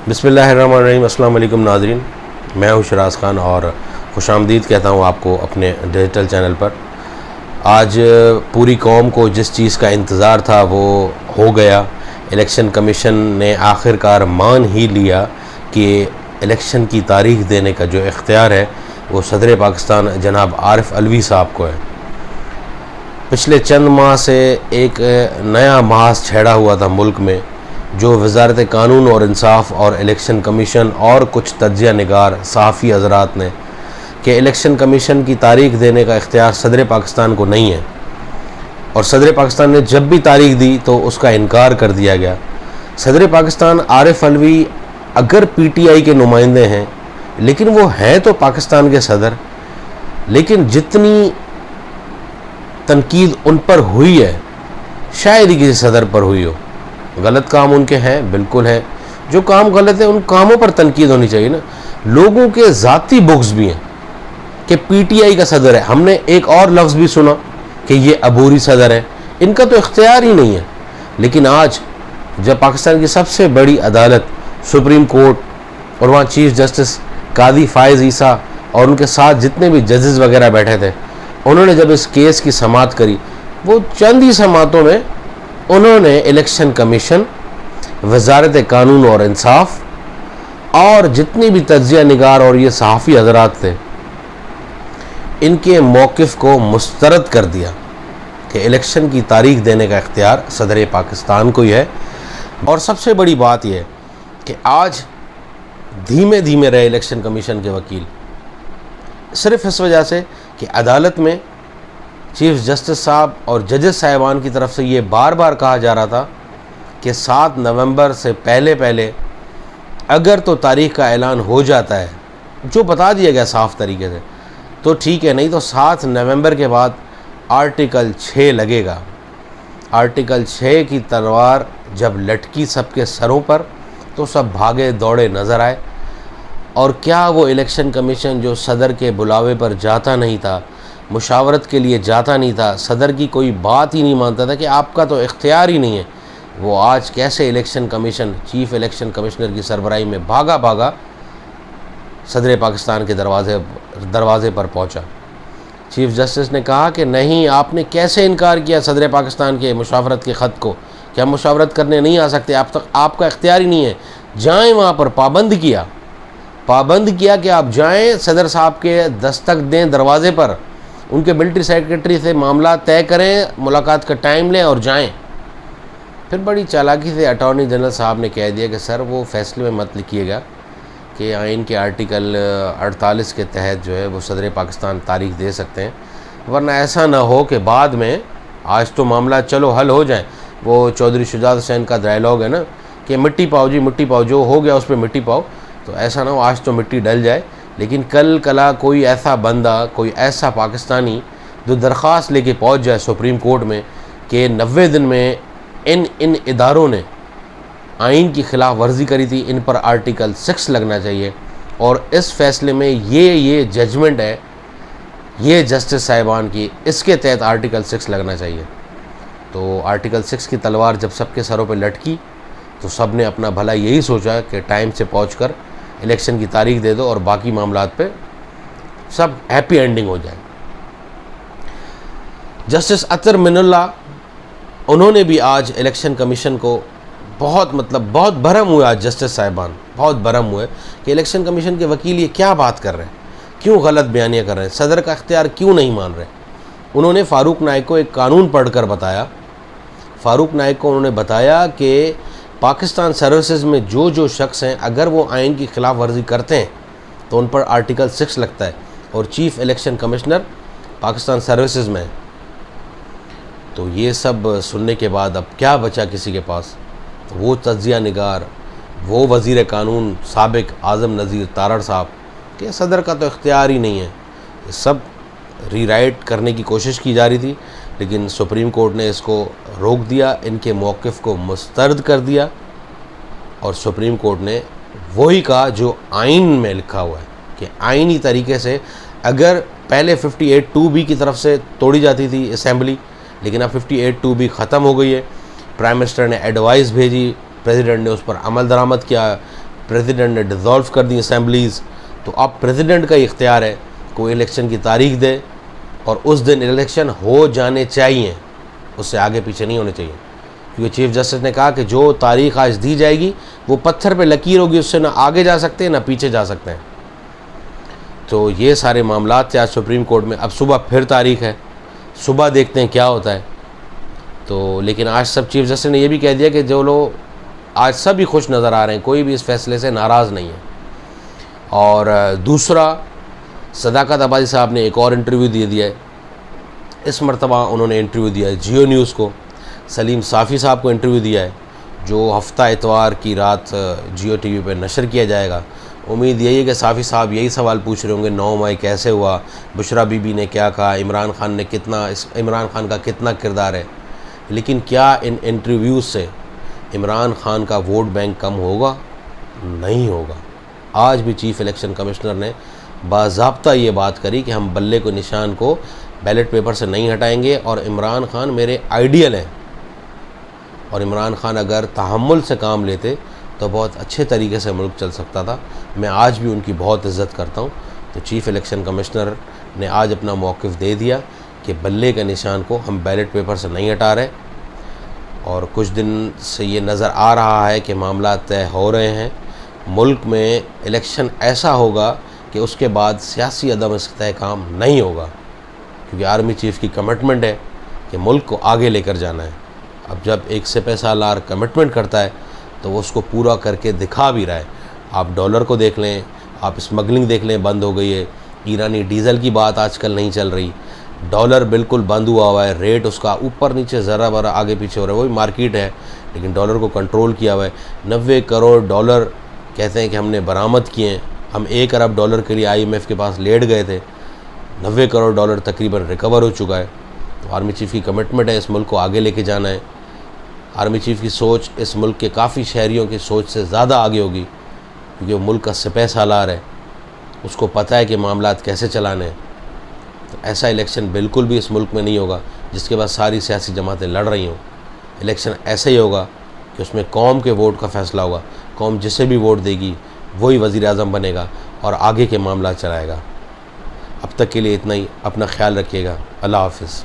बिस्मिल्लाहिर्रहमानिर्रहीम। अस्सलाम वालेकुम नाज़रीन, मैं हूँ शराज़ ख़ान और खुशामदीद कहता हूँ आपको अपने डिजिटल चैनल पर। आज पूरी कौम को जिस चीज़ का इंतज़ार था वो हो गया। इलेक्शन कमीशन ने आखिरकार मान ही लिया कि इलेक्शन की तारीख़ देने का जो इख्तियार है वो सदर पाकिस्तान जनाब आरिफ अलवी साहब को है। पिछले चंद माह से एक नया मास छेड़ा हुआ था मुल्क में, जो वज़ारत कानून और इंसाफ और इलेक्शन कमीशन और कुछ तज्ज़िया निगार सहाफ़ी हज़रात ने कि इलेक्शन कमीशन की तारीख़ देने का इख्तियार सदर पाकिस्तान को नहीं है, और सदर पाकिस्तान ने जब भी तारीख़ दी तो उसका इनकार कर दिया गया। सदर पाकिस्तान आरिफ अलवी अगर PTI के नुमाइंदे हैं, लेकिन वो हैं तो पाकिस्तान के सदर, लेकिन जितनी तनकीद उन पर हुई है शायद ही किसी सदर पर हुई हो। गलत काम उनके हैं, बिल्कुल है, जो काम गलत है उन कामों पर तनकीद होनी चाहिए ना। लोगों के ज़ाती बुग्स भी हैं कि PTI का सदर है। हमने एक और लफ्ज़ भी सुना कि ये अबूरी सदर है, इनका तो इख्तियार ही नहीं है। लेकिन आज जब पाकिस्तान की सबसे बड़ी अदालत सुप्रीम कोर्ट और वहाँ चीफ जस्टिस कादी फ़ाइज़ ईसा और उनके साथ जितने भी जजेस वगैरह बैठे थे, उन्होंने जब इस केस की समाअत करी, वो चंद ही समाअतों में उन्होंने इलेक्शन कमीशन, वज़ारत कानून और इंसाफ और जितनी भी तज्ज़िया निगार और ये सहाफ़ी हज़रात थे, इनके मौक़िफ़ को मुस्तरद कर दिया कि इलेक्शन की तारीख़ देने का इख्तियार सदर पाकिस्तान को ही है। और सबसे बड़ी बात यह है कि आज धीमे धीमे रहे इलेक्शन कमीशन के वकील, सिर्फ़ इस वजह से कि अदालत में चीफ जस्टिस साहब और जजेस साहिबान की तरफ से ये बार बार कहा जा रहा था कि 7 नवंबर से पहले अगर तो तारीख़ का ऐलान हो जाता है, जो बता दिया गया साफ़ तरीके से, तो ठीक है, नहीं तो 7 नवंबर के बाद आर्टिकल 6 लगेगा। आर्टिकल 6 की तलवार जब लटकी सबके सरों पर तो सब भागे दौड़े नज़र आए। और क्या वो इलेक्शन कमीशन जो सदर के बुलावे पर जाता नहीं था, मुशावरत के लिए जाता नहीं था, सदर की कोई बात ही नहीं मानता था कि आपका तो इख्तियार ही नहीं है, वो आज कैसे election commission chief election commissioner की सरबराही में भागा भागा सदर पाकिस्तान के दरवाज़े पर पहुंचा। चीफ जस्टिस ने कहा कि नहीं, आपने कैसे इनकार किया सदर पाकिस्तान के मुशावरत के ख़त को, क्या मुशावरत करने नहीं आ सकते, आप तक आपका इख्तियार ही नहीं है, जाएँ वहाँ पर। पाबंद किया कि आप जाएँ, सदर साहब के दस्तक दें दरवाज़े पर, उनके मिलिट्री सेक्रेटरी से मामला तय करें, मुलाकात का टाइम लें और जाएं। फिर बड़ी चालाकी से अटॉर्नी जनरल साहब ने कह दिया कि सर वो फ़ैसले में मत लिखिएगा कि आइन के आर्टिकल 48 के तहत जो है वो सदर पाकिस्तान तारीख़ दे सकते हैं, वरना ऐसा ना हो कि बाद में, आज तो मामला चलो हल हो जाए। वो चौधरी शुजात हुसैन का डायलॉग है ना कि मिट्टी पाओ जी मिट्टी पाओ, जो हो गया उस पर मिट्टी पाओ, तो ऐसा ना हो आज तो मिट्टी डल जाए, लेकिन कल कला कोई ऐसा बंदा, कोई ऐसा पाकिस्तानी जो दरख्वास्त लेके पहुंच जाए सुप्रीम कोर्ट में कि 90 दिन में इन इदारों ने आइन की खिलाफ वर्जी करी थी, इन पर आर्टिकल 6 लगना चाहिए, और इस फैसले में ये जजमेंट है, ये जस्टिस साहिबान की, इसके तहत आर्टिकल 6 लगना चाहिए। तो आर्टिकल 6 की तलवार जब सबके सरों पर लटकी तो सब ने अपना भला यही सोचा कि टाइम से पहुँच इलेक्शन की तारीख़ दे दो और बाकी मामलात पे सब हैप्पी एंडिंग हो जाए। जस्टिस अतर मिनुल्लाह, उन्होंने भी आज इलेक्शन कमीशन को बहुत भरम हुए। आज जस्टिस साहिबान बहुत भरम हुए कि इलेक्शन कमीशन के वकील ये क्या बात कर रहे हैं, क्यों गलत बयानियाँ कर रहे हैं, सदर का इख्तियार क्यों नहीं मान रहे। उन्होंने फ़ारूक नाइक को एक कानून पढ़कर बताया। फ़ारूक नाइक को उन्होंने बताया कि पाकिस्तान सर्विसेज में जो शख्स हैं, अगर वो आइन की खिलाफ वर्जी करते हैं तो उन पर आर्टिकल 6 लगता है, और chief election commissioner Pakistan services में है। तो ये सब सुनने के बाद अब क्या बचा किसी के पास? वो तज्ज़िया निगार, वो वज़ीर कानून साबिक आज़म नज़ीर तारड़ साहब के सदर का तो इख्तियार ही नहीं है। ये सब रीराइट करने की कोशिश की जा रही थी, लेकिन सुप्रीम कोर्ट ने इसको रोक दिया, इनके मौक़िफ़ को मुस्तरद कर दिया, और सुप्रीम कोर्ट ने वही कहा जो आइन में लिखा हुआ है कि आइनी तरीके से अगर पहले 58(2)B की तरफ से तोड़ी जाती थी असेंबली, लेकिन अब 58(2)B ख़त्म हो गई है। प्राइम मिनिस्टर ने एडवाइस भेजी, प्रेसिडेंट ने उस पर अमल दरामद किया, प्रेसिडेंट ने डिज़ोल्व कर दी असम्बलीज़, तो अब प्रेसिडेंट का इख्तियार है कोई इलेक्शन की तारीख दे और उस दिन इलेक्शन हो जाने चाहिए, उससे आगे पीछे नहीं होने चाहिए। क्योंकि चीफ जस्टिस ने कहा कि जो तारीख आज दी जाएगी वो पत्थर पे लकीर होगी, उससे ना आगे जा सकते हैं ना पीछे जा सकते हैं। तो ये सारे मामला थे आज सुप्रीम कोर्ट में। अब सुबह फिर तारीख है, सुबह देखते हैं क्या होता है। तो लेकिन आज सब चीफ जस्टिस ने यह भी कह दिया कि जो लोग आज सब ही खुश नज़र आ रहे हैं, कोई भी इस फैसले से नाराज़ नहीं है। और दूसरा, सदाकत आबादी साहब ने एक और इंटरव्यू दे दिया है। इस मरतबा उन्होंने इंटरव्यू दिया है जियो न्यूज़ को, सलीम साफ़ी साहब को इंटरव्यू दिया है, जो हफ्ता इतवार की रात जियो टीवी पर नशर किया जाएगा। उम्मीद यही है कि साफ़ी साहब यही सवाल पूछ रहे होंगे 9 मई कैसे हुआ, बुशरा बीबी ने क्या कहा, इमरान खान का कितना किरदार है। लेकिन क्या इन इंटरव्यूज़ से इमरान खान का वोट बैंक कम होगा? नहीं होगा। आज भी चीफ़ इलेक्शन कमिश्नर ने बाज़ाब्ता ये बात करी कि हम बल्ले को निशान को बैलेट पेपर से नहीं हटाएंगे और इमरान खान मेरे आइडियल हैं, और इमरान खान अगर तहम्मुल से काम लेते तो बहुत अच्छे तरीके से मुल्क चल सकता था। मैं आज भी उनकी बहुत इज़्ज़त करता हूँ। तो चीफ़ इलेक्शन कमिश्नर ने आज अपना मौक़िफ़ दे दिया कि बल्ले के निशान को हम बैलेट पेपर से नहीं हटा रहे, और कुछ दिन से ये नज़र आ रहा है कि मामला तय हो रहे हैं। मुल्क में इलेक्शन ऐसा होगा कि उसके बाद सियासी अदम इस्तेहकाम नहीं होगा, क्योंकि आर्मी चीफ़ की कमिटमेंट है कि मुल्क को आगे लेकर जाना है। अब जब एक सिपह सालार कमिटमेंट करता है तो वो उसको पूरा करके दिखा भी रहा है। आप डॉलर को देख लें, आप स्मगलिंग देख लें, बंद हो गई है। ईरानी डीज़ल की बात आजकल नहीं चल रही, डॉलर बिल्कुल बंद हुआ है, रेट उसका ऊपर नीचे ज़रा बरा आगे पीछे हो रहा है। वही मार्केट है लेकिन डॉलर को कंट्रोल किया हुआ है। 90 करोड़ डॉलर कहते हैं कि हमने बरामद किए हैं। हम 1 अरब डॉलर के लिए IMF के पास लेट गए थे, 90 करोड़ डॉलर तकरीबन रिकवर हो चुका है। तो आर्मी चीफ़ की कमिटमेंट है इस मुल्क को आगे लेके जाना है। आर्मी चीफ़ की सोच इस मुल्क के काफ़ी शहरियों की सोच से ज़्यादा आगे होगी, क्योंकि वो मुल्क का सिपह सालार है, उसको पता है कि मामलात कैसे चलाने हैं। तो ऐसा इलेक्शन बिल्कुल भी इस मुल्क में नहीं होगा जिसके बाद सारी सियासी जमातें लड़ रही हों। इलेक्शन ऐसे ही होगा कि उसमें कौम के वोट का फ़ैसला होगा। कौम जिसे भी वोट देगी वही वज़ीर आज़म बनेगा और आगे के मामला चलाएगा। अब तक के लिए इतना ही। अपना ख्याल रखिएगा। अल्लाह हाफ़िज़।